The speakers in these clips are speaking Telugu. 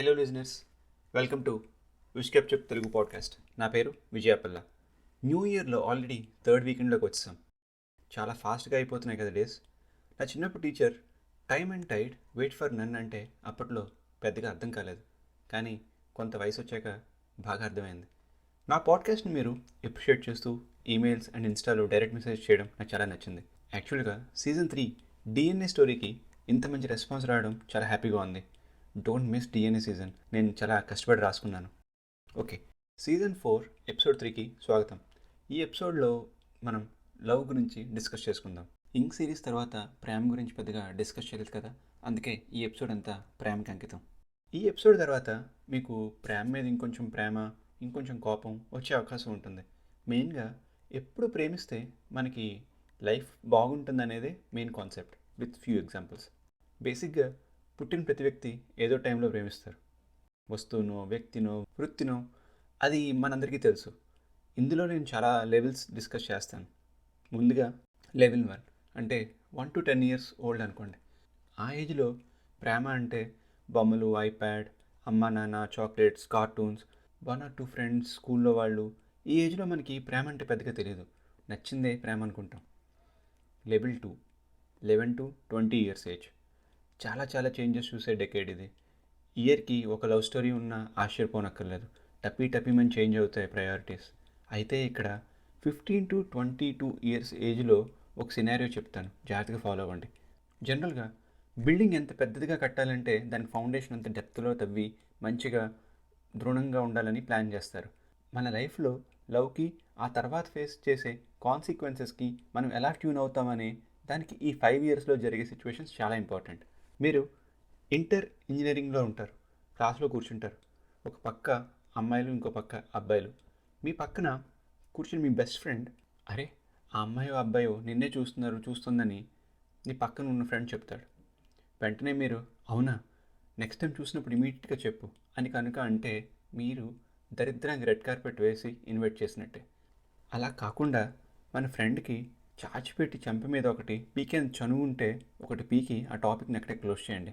హలో లిజనర్స్, వెల్కమ్ టు విష్కెప్ చెప్ తెలుగు పాడ్కాస్ట్. నా పేరు విజయపల్ల. న్యూ ఇయర్లో ఆల్రెడీ థర్డ్ వీకెండ్లోకి వచ్చాం. చాలా ఫాస్ట్గా అయిపోతున్నాయి కదా డేస్. నా చిన్నప్పుడు teacher time and tide wait for none అంటే అప్పట్లో పెద్దగా అర్థం కాలేదు, కానీ కొంత వయసు వచ్చాక బాగా అర్థమైంది. నా పాడ్కాస్ట్ని మీరు అప్రిషియేట్ చేస్తూ ఈమెయిల్స్ అండ్ ఇన్స్టాలో డైరెక్ట్ మెసేజ్ చేయడం నాకు చాలా నచ్చింది. యాక్చువల్గా సీజన్ 3 డిఎన్ఏ స్టోరీకి ఇంత మంచి రెస్పాన్స్ రావడం చాలా హ్యాపీగా ఉంది. Don't miss DNA season. నేను చాలా కష్టపడి రాసుకున్నాను. ఓకే, సీజన్ 4 ఎపిసోడ్ 3కి స్వాగతం. ఈ ఎపిసోడ్లో మనం లవ్ గురించి డిస్కస్ చేసుకుందాం. ఇంక్ సిరీస్ తర్వాత ప్రేమ గురించి పెద్దగా డిస్కస్ చేయలేదు కదా, అందుకే ఈ ఎపిసోడ్ అంతా ప్రేమకి అంకితం. ఈ ఎపిసోడ్ తర్వాత మీకు ప్రేమ మీద ఇంకొంచెం కోపం వచ్చే అవకాశం ఉంటుంది. మెయిన్గా ఎప్పుడు ప్రేమిస్తే మనకి లైఫ్ బాగుంటుంది అనేదే main concept with few examples. బేసిక్గా పుట్టిన ప్రతి వ్యక్తి ఏదో టైంలో ప్రేమిస్తారు. వస్తువునో, వ్యక్తినో, వృత్తినో, అది మనందరికీ తెలుసు. ఇందులో నేను చాలా లెవెల్స్ డిస్కస్ చేస్తాను. ముందుగా లెవెల్ 1 అంటే 1 to 10 years ఓల్డ్ అనుకోండి. ఆ ఏజ్లో ప్రేమ అంటే బొమ్మలు, ఐప్యాడ్, అమ్మా నాన్న, చాక్లెట్స్, కార్టూన్స్, 1 or 2 ఫ్రెండ్స్, స్కూల్లో వాళ్ళు. ఈ ఏజ్లో మనకి ప్రేమ అంటే పెద్దగా తెలియదు, నచ్చిందే ప్రేమ అనుకుంటాం. Level 2 11 to 20 years age. చాలా చాలా చేంజెస్ చూసే డెకేడ్ ఇది. ఇయర్కి ఒక లవ్ స్టోరీ ఉన్న ఆశ్చర్యపోనక్కర్లేదు. టపీమని చేంజ్ అవుతాయి ప్రయారిటీస్. అయితే ఇక్కడ 15 to 22 years ఏజ్లో ఒక సినారియో చెప్తాను, జాగ్రత్తగా ఫాలో అవ్వండి. జనరల్గా బిల్డింగ్ ఎంత పెద్దదిగా కట్టాలంటే దానికి ఫౌండేషన్ అంత డెప్త్లో తవ్వి మంచిగా దృఢంగా ఉండాలని ప్లాన్ చేస్తారు. మన లైఫ్లో లవ్కి, ఆ తర్వాత ఫేస్ చేసే కాన్సిక్వెన్సెస్కి మనం ఎలా ట్యూన్ అవుతామనే దానికి ఈ 5 yearsలో జరిగే సిచ్యువేషన్స్ చాలా ఇంపార్టెంట్. మీరు ఇంటర్ ఇంజనీరింగ్లో ఉంటారు, క్లాస్లో కూర్చుంటారు. ఒక పక్క అమ్మాయిలు, ఇంకో పక్క అబ్బాయిలు. మీ పక్కన కూర్చుని మీ బెస్ట్ ఫ్రెండ్, అరే ఆ అమ్మాయో అబ్బాయో నిన్నే చూస్తుందని నీ పక్కన ఉన్న ఫ్రెండ్ చెప్తాడు. వెంటనే మీరు అవునా, నెక్స్ట్ టైం చూసినప్పుడు ఇమీడియట్గా చెప్పు అని కనుక అంటే మీరు దరిద్రానికి రెడ్ కార్పెట్ వేసి ఇన్వైట్ చేసినట్టే. అలా కాకుండా మన ఫ్రెండ్కి చాచిపెట్టి చెంప మీద ఒకటి పీకే చనువు ఉంటే ఒకటి పీకి ఆ టాపిక్ని ఎక్కడే క్లోజ్ చేయండి.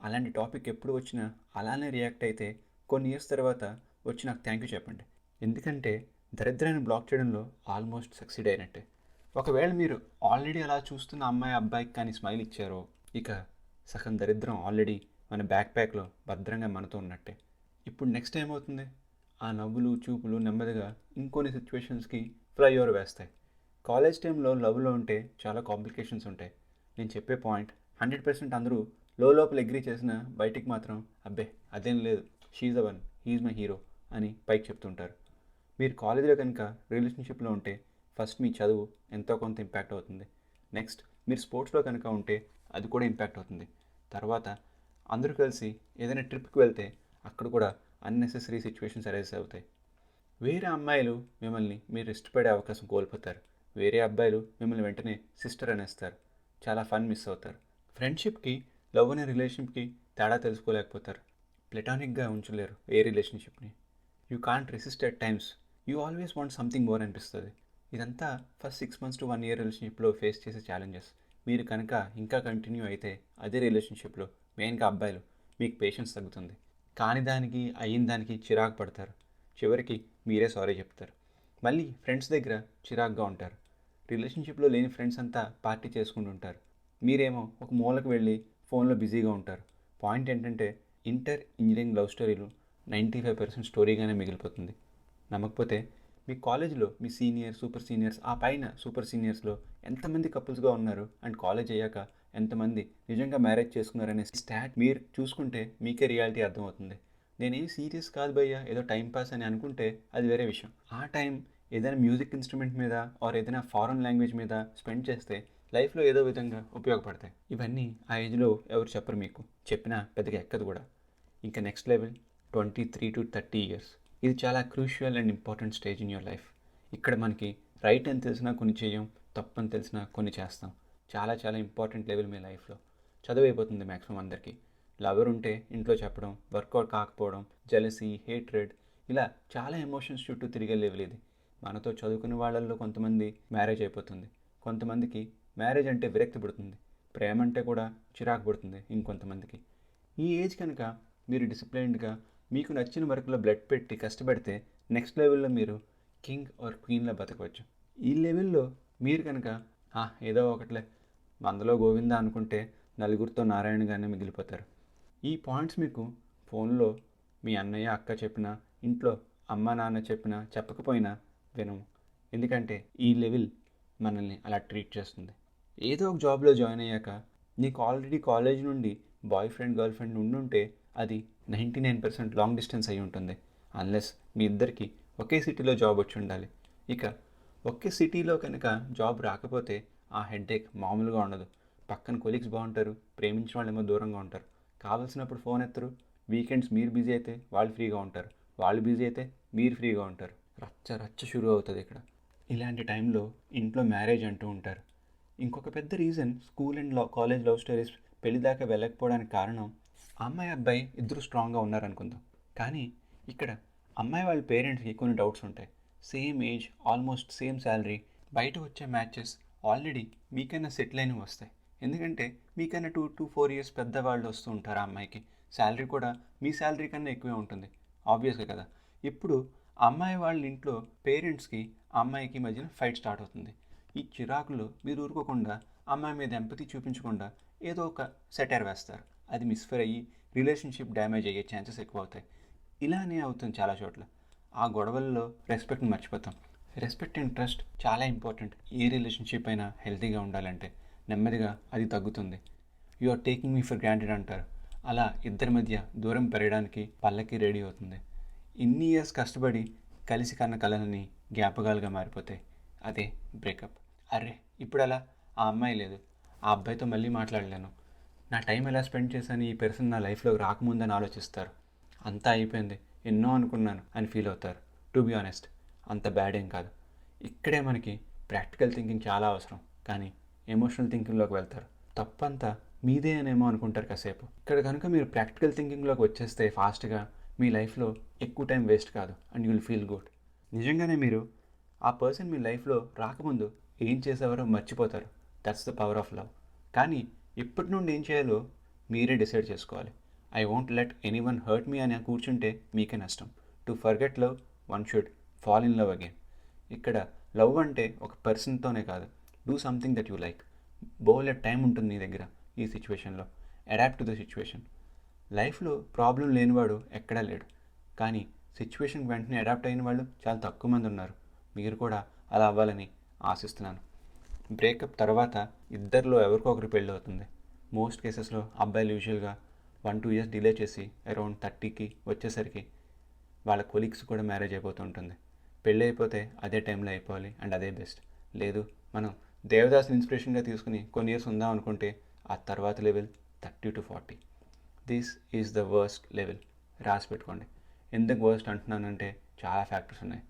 అలాంటి టాపిక్ ఎప్పుడు వచ్చినా అలానే రియాక్ట్ అయితే కొన్ని ఇయర్స్ తర్వాత వచ్చి నాకు థ్యాంక్ యూ చెప్పండి. ఎందుకంటే దరిద్రాన్ని బ్లాక్ చేయడంలో ఆల్మోస్ట్ సక్సీడ్ అయినట్టే. ఒకవేళ మీరు ఆల్రెడీ అలా చూస్తున్న అమ్మాయి అబ్బాయికి కానీ స్మైల్ ఇచ్చారో, ఇక సగం దరిద్రం ఆల్రెడీ మన బ్యాక్ ప్యాక్లో భద్రంగా మనతో ఉన్నట్టే. ఇప్పుడు నెక్స్ట్ ఏమవుతుంది? ఆ నవ్వులు చూపులు నెమ్మదిగా ఇంకొన్ని సిచ్యువేషన్స్కి ఫ్లైఓవర్ వేస్తాయి. కాలేజ్ టైంలో లవ్లో ఉంటే చాలా కాంప్లికేషన్స్ ఉంటాయి. నేను చెప్పే పాయింట్ 100% అందరూ లోపల అగ్రీ చేసిన బయటికి మాత్రం అబ్బే అదేం లేదు, she's the one, he's my hero అని పైకి చెప్తుంటారు. మీరు కాలేజీలో కనుక రిలేషన్షిప్లో ఉంటే ఫస్ట్ మీ చదువు ఎంతో కొంత ఇంపాక్ట్ అవుతుంది. నెక్స్ట్ మీరు స్పోర్ట్స్లో కనుక ఉంటే అది కూడా ఇంపాక్ట్ అవుతుంది. తర్వాత అందరూ కలిసి ఏదైనా ట్రిప్కి వెళ్తే అక్కడ కూడా అన్నెసెసరీ సిచ్యువేషన్స్ అరైజ్ అవుతాయి. వేరే అమ్మాయిలు మిమ్మల్ని మీరు ఇష్టపడే అవకాశం కోల్పోతారు. వేరే అబ్బాయిలు మిమ్మల్ని వెంటనే సిస్టర్ అనేస్తారు. చాలా ఫన్ మిస్ అవుతారు. ఫ్రెండ్షిప్కి, లవ్ అనే రిలేషన్షిప్కి తేడా తెలుసుకోలేకపోతారు. ప్లెటానిక్గా ఉంచలేరు ఏ రిలేషన్షిప్ని. You can't resist at times. You always want something more అనిపిస్తుంది. ఇదంతా ఫస్ట్ 6 months to 1 year రిలేషన్షిప్లో ఫేస్ చేసే ఛాలెంజెస్. మీరు కనుక ఇంకా కంటిన్యూ అయితే అదే రిలేషన్షిప్లో మెయిన్గా అబ్బాయిలు మీకు పేషెన్స్ తగ్గుతుంది. కాని దానికి అయిన దానికి చిరాకు పడతారు. చివరికి మీరే సారీ చెప్తారు. మళ్ళీ ఫ్రెండ్స్ దగ్గర చిరాకుగా ఉంటారు. రిలేషన్షిప్లో లేని ఫ్రెండ్స్ అంతా పార్టీ చేసుకుంటూ ఉంటారు. మీరేమో ఒక మూలకు వెళ్ళి ఫోన్లో బిజీగా ఉంటారు. పాయింట్ ఏంటంటే ఇంటర్ ఇంజనీరింగ్ లవ్ స్టోరీలు 95% స్టోరీగానే మిగిలిపోతుంది. నమ్మకపోతే మీ కాలేజీలో మీ సీనియర్, సూపర్ సీనియర్స్, ఆ పైన సూపర్ సీనియర్స్లో ఎంతమంది కపుల్స్గా ఉన్నారు అండ్ కాలేజ్ అయ్యాక ఎంతమంది నిజంగా మ్యారేజ్ చేసుకున్నారనే స్టాట్ మీరు చూసుకుంటే మీకే రియాలిటీ అర్థమవుతుంది. నేనేం సీరియస్ కాదు భయ్యా, ఏదో టైం పాస్ అని అనుకుంటే అది వేరే విషయం. ఆ టైం ఏదైనా మ్యూజిక్ ఇన్స్ట్రుమెంట్ మీద ఆర్ ఏదైనా ఫారెన్ లాంగ్వేజ్ మీద స్పెండ్ చేస్తే లైఫ్లో ఏదో విధంగా ఉపయోగపడతాయి. ఇవన్నీ ఆ ఏజ్లో ఎవరు చెప్పరు, మీకు చెప్పినా పెద్దగా ఎక్కదు కూడా. ఇంకా నెక్స్ట్ లెవెల్ 23 to 30 years. ఇది చాలా crucial and important stage in your life. ఇక్కడ మనకి రైట్ అని తెలిసినా కొన్ని చేయం, తప్పు అని తెలిసినా కొన్ని చేస్తాం. చాలా చాలా ఇంపార్టెంట్ లెవెల్ మీ లైఫ్లో. చదువు అయిపోతుంది మ్యాక్సిమం అందరికీ. లవర్ ఉంటే ఇంట్లో చెప్పడం, వర్కౌట్ కాకపోవడం, జెలసీ, హేట్రెడ్, ఇలా చాలా ఎమోషన్స్ చుట్టూ తిరిగే లెవెల్ ఇది. మనతో చదువుకునే వాళ్ళల్లో కొంతమంది మ్యారేజ్ అయిపోతుంది, కొంతమందికి మ్యారేజ్ అంటే విరక్తి పుడుతుంది, ప్రేమ అంటే కూడా చిరాకు పుడుతుంది ఇంకొంతమందికి. ఈ ఏజ్ కనుక మీరు డిసిప్లైన్డ్గా మీకు నచ్చిన వర్క్లో బ్లడ్ పెట్టి కష్టపడితే నెక్స్ట్ లెవెల్లో మీరు కింగ్ ఆర్ క్వీన్లా బతకవచ్చు. ఈ లెవెల్లో మీరు కనుక ఏదో ఒకటిలే మందలో గోవింద అనుకుంటే నలుగురితో నారాయణగానే మిగిలిపోతారు. ఈ పాయింట్స్ మీకు ఫోన్లో మీ అన్నయ్య అక్క చెప్పినా, ఇంట్లో అమ్మ నాన్న చెప్పినా చెప్పకపోయినా వినము. ఎందుకంటే ఈ లెవెల్ మనల్ని అలా ట్రీట్ చేస్తుంది. ఏదో ఒక జాబ్లో జాయిన్ అయ్యాక నీకు ఆల్రెడీ కాలేజ్ నుండి బాయ్ ఫ్రెండ్ గర్ల్ ఫ్రెండ్ ఉండుంటే అది 99% లాంగ్ డిస్టెన్స్ అయి ఉంటుంది. అన్లెస్ మీ ఇద్దరికి ఒకే సిటీలో జాబ్ వచ్చి ఉండాలి. ఇక ఒకే సిటీలో కనుక జాబ్ రాకపోతే ఆ హెడ్ఏక్ మామూలుగా ఉండదు. పక్కన కొలీగ్స్ బాగుంటారు, ప్రేమించిన వాళ్ళేమో దూరంగా ఉంటారు, కావాల్సినప్పుడు ఫోన్ ఎత్తరు. వీకెండ్స్ మీరు బిజీ అయితే వాళ్ళు ఫ్రీగా ఉంటారు, వాళ్ళు బిజీ అయితే మీరు ఫ్రీగా ఉంటారు. రచ్చ రచ్చ షురూ అవుతుంది ఇక్కడ. ఇలాంటి టైంలో ఇంట్లో మ్యారేజ్ అంటూ ఉంటారు. ఇంకొక పెద్ద reason school and college love stories పెళ్లి దాకా వెళ్ళకపోవడానికి కారణం అమ్మాయి అబ్బాయి ఇద్దరు స్ట్రాంగ్గా ఉన్నారనుకుందాం. కానీ ఇక్కడ అమ్మాయి వాళ్ళ పేరెంట్స్కి కొన్ని డౌట్స్ ఉంటాయి. Same age, almost same salary, బయట వచ్చే మ్యాచెస్ ఆల్రెడీ మీకైనా సెటిల్ అయినవి వస్తాయి. ఎందుకంటే మీకైనా 2 to 4 years పెద్దవాళ్ళు వస్తూ ఉంటారు. ఆ అమ్మాయికి శాలరీ కూడా మీ శాలరీ కన్నా ఎక్కువే ఉంటుంది, ఆబ్వియస్గా కదా. ఇప్పుడు అమ్మాయి వాళ్ళ ఇంట్లో పేరెంట్స్కి అమ్మాయికి మధ్యన ఫైట్ స్టార్ట్ అవుతుంది. ఈ చిరాకులు మీరు ఊరుకోకుండా అమ్మాయి మీద ఎంపతి చూపించకుండా ఏదో ఒక సెటైర్ వేస్తారు. అది మిస్ఫైర్ అయ్యి రిలేషన్షిప్ డ్యామేజ్ అయ్యే ఛాన్సెస్ ఎక్కువ అవుతాయి. ఇలానే అవుతుంది చాలా చోట్ల. ఆ గొడవల్లో రెస్పెక్ట్ని మర్చిపోతాం. రెస్పెక్ట్ అండ్ ట్రస్ట్ చాలా ఇంపార్టెంట్. ఏ రిలేషన్షిప్ అయినా హెల్తీగా ఉండాలంటే నెమ్మదిగా అది తగ్గుతుంది. You are taking me for granted అంటారు. అలా ఇద్దరి మధ్య దూరం పెరగడానికి పల్లకి రెడీ అవుతుంది. ఇన్ని ఇయర్స్ కష్టపడి కలిసి కన్న కళలని జ్ఞాపకాలుగా మారిపోతాయి. అదే బ్రేకప్. అరే ఇప్పుడు అలా ఆ అమ్మాయి లేదు, ఆ అబ్బాయితో మళ్ళీ మాట్లాడలేను, నా టైం ఎలా స్పెండ్ చేశాను, ఈ పర్సన్ నా లైఫ్లోకి రాకముందని ఆలోచిస్తారు. అంతా అయిపోయింది, ఎన్నో అనుకున్నాను అని ఫీల్ అవుతారు. టు బి ఆనెస్ట్ అంత బ్యాడ్ ఏం కాదు. ఇక్కడే మనకి ప్రాక్టికల్ థింకింగ్ చాలా అవసరం. కానీ ఎమోషనల్ థింకింగ్లోకి వెళ్తారు. తప్పంతా మీదే అనేమో అనుకుంటారు కాసేపు. ఇక్కడ కనుక మీరు ప్రాక్టికల్ థింకింగ్లోకి వచ్చేస్తే ఫాస్ట్గా మీ లైఫ్లో ఎక్కువ టైం వేస్ట్ కాదు and you will feel good. నిజంగానే మీరు ఆ పర్సన్ మీ లైఫ్లో రాకముందు ఏం చేసేవారో మర్చిపోతారు. That's the power of love. కానీ ఇప్పటి నుండి ఏం చేయాలో మీరే డిసైడ్ చేసుకోవాలి. I won't let anyone hurt me అని కూర్చుంటే మీకే నష్టం. To forget love one should fall in love again. ఇక్కడ లవ్ అంటే ఒక పర్సన్తోనే కాదు. Do something that you like. బోలెడ్ టైం ఉంటుంది నీ దగ్గర ఈ సిచ్యువేషన్లో. Adapt to the situation. లైఫ్లో ప్రాబ్లం లేనివాడు ఎక్కడా లేడు. కానీ సిచ్యువేషన్కి వెంటనే అడాప్ట్ అయిన వాళ్ళు చాలా తక్కువ మంది ఉన్నారు. మీరు కూడా అలా అవ్వాలని ఆశిస్తున్నాను. బ్రేకప్ తర్వాత ఇద్దరిలో ఎవరికో ఒకరు పెళ్ళి అవుతుంది. మోస్ట్ కేసెస్లో అబ్బాయిలు యూజువల్గా 1-2 years డిలే చేసి అరౌండ్ 30కి వచ్చేసరికి వాళ్ళ కొలీగ్స్ కూడా మ్యారేజ్ అయిపోతుంటుంది. పెళ్ళి అయిపోతే అదే టైంలో అయిపోవాలి అండ్ అదే బెస్ట్. లేదు మనం దేవదాస్ని ఇన్స్పిరేషన్గా తీసుకుని కొన్ని ఇయర్స్ ఉందాం అనుకుంటే ఆ తర్వాత level 30 to 40. This is the worst level. రాసి పెట్టుకోండి. ఎందుకు వర్స్ట్ అంటున్నానంటే చాలా ఫ్యాక్టర్స్ ఉన్నాయి.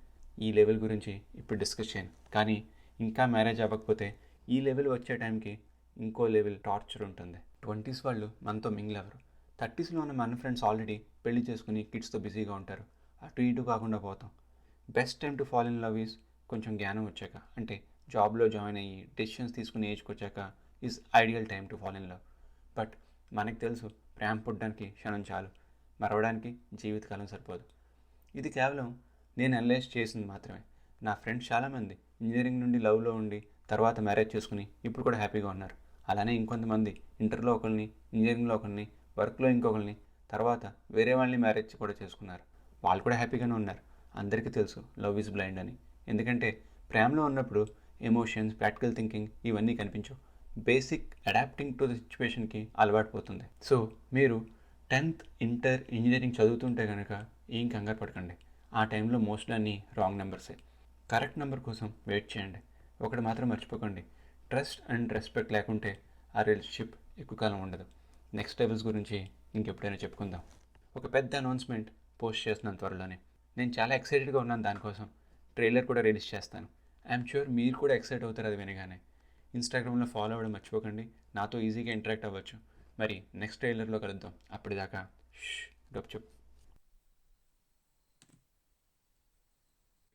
ఈ లెవెల్ గురించి ఇప్పుడు డిస్కస్ చేయను. కానీ ఇంకా మ్యారేజ్ అవ్వకపోతే ఈ లెవెల్ వచ్చే టైంకి ఇంకో లెవెల్ టార్చర్ ఉంటుంది. 20s వాళ్ళు మనతో మింగిల్ అవ్వరు. 30sలో ఉన్న మన ఫ్రెండ్స్ ఆల్రెడీ పెళ్లి చేసుకుని కిడ్స్తో బిజీగా ఉంటారు. అటు ఇటు కాకుండా పోతాం. Best time to fall in love is కొంచెం జ్ఞానం వచ్చాక, అంటే జాబ్లో జాయిన్ అయ్యి డెసిషన్స్ తీసుకుని ఏజ్కి వచ్చాక is ideal time to fall in love. But మనకు తెలుసు ప్రేమ పుట్టడానికి క్షణం చాలు, మరవడానికి జీవితకాలం సరిపోదు. ఇది కేవలం నేను అనలైజ్ చేసింది మాత్రమే. నా ఫ్రెండ్స్ చాలామంది ఇంజనీరింగ్ నుండి లవ్లో ఉండి తర్వాత మ్యారేజ్ చేసుకుని ఇప్పుడు కూడా హ్యాపీగా ఉన్నారు. అలానే ఇంకొంతమంది ఇంటర్లో ఒకరిని, ఇంజనీరింగ్లో ఒకరిని, వర్క్లో ఇంకొకరిని, తర్వాత వేరే వాళ్ళని మ్యారేజ్ కూడా చేసుకున్నారు. వాళ్ళు కూడా హ్యాపీగానే ఉన్నారు. అందరికీ తెలుసు లవ్ ఈజ్ బ్లైండ్ అని. ఎందుకంటే ప్రేమలో ఉన్నప్పుడు ఎమోషన్స్, ప్రాక్టికల్ థింకింగ్ ఇవన్నీ కనిపించవు. బేసిక్ అడాప్టింగ్ టు ద సిచ్యువేషన్కి అలవాటు పోతుంది. సో మీరు 10th, ఇంటర్, ఇంజనీరింగ్ చదువుతుంటే కనుక ఏం కంగారు పడకండి. ఆ టైంలో మోస్ట్లీ అన్నీ రాంగ్ నెంబర్సే. కరెక్ట్ నెంబర్ కోసం వెయిట్ చేయండి. ఒకటి మాత్రం మర్చిపోకండి, ట్రస్ట్ అండ్ రెస్పెక్ట్ లేకుంటే ఆ రిలేషన్షిప్ ఎక్కువ కాలం ఉండదు. నెక్స్ట్ లెవెల్స్ గురించి ఇంకెప్పుడైనా చెప్పుకుందాం. ఒక పెద్ద అనౌన్స్మెంట్ పోస్ట్ చేస్తున్నాను త్వరలోనే. నేను చాలా ఎక్సైటెడ్గా ఉన్నాను దానికోసం. ట్రైలర్ కూడా రిలీజ్ చేస్తాను. ఐఎమ్ షూర్ మీరు కూడా ఎక్సైట్ అవుతారు అది వినగానే. ఇన్స్టాగ్రామ్లో ఫాలో అవ్వడం మర్చిపోకండి. నాతో ఈజీగా ఇంటరాక్ట్ అవ్వచ్చు. మరి నెక్స్ట్ ట్రైలర్లో కలుద్దాం. అప్పటిదాకా గప్చుప్.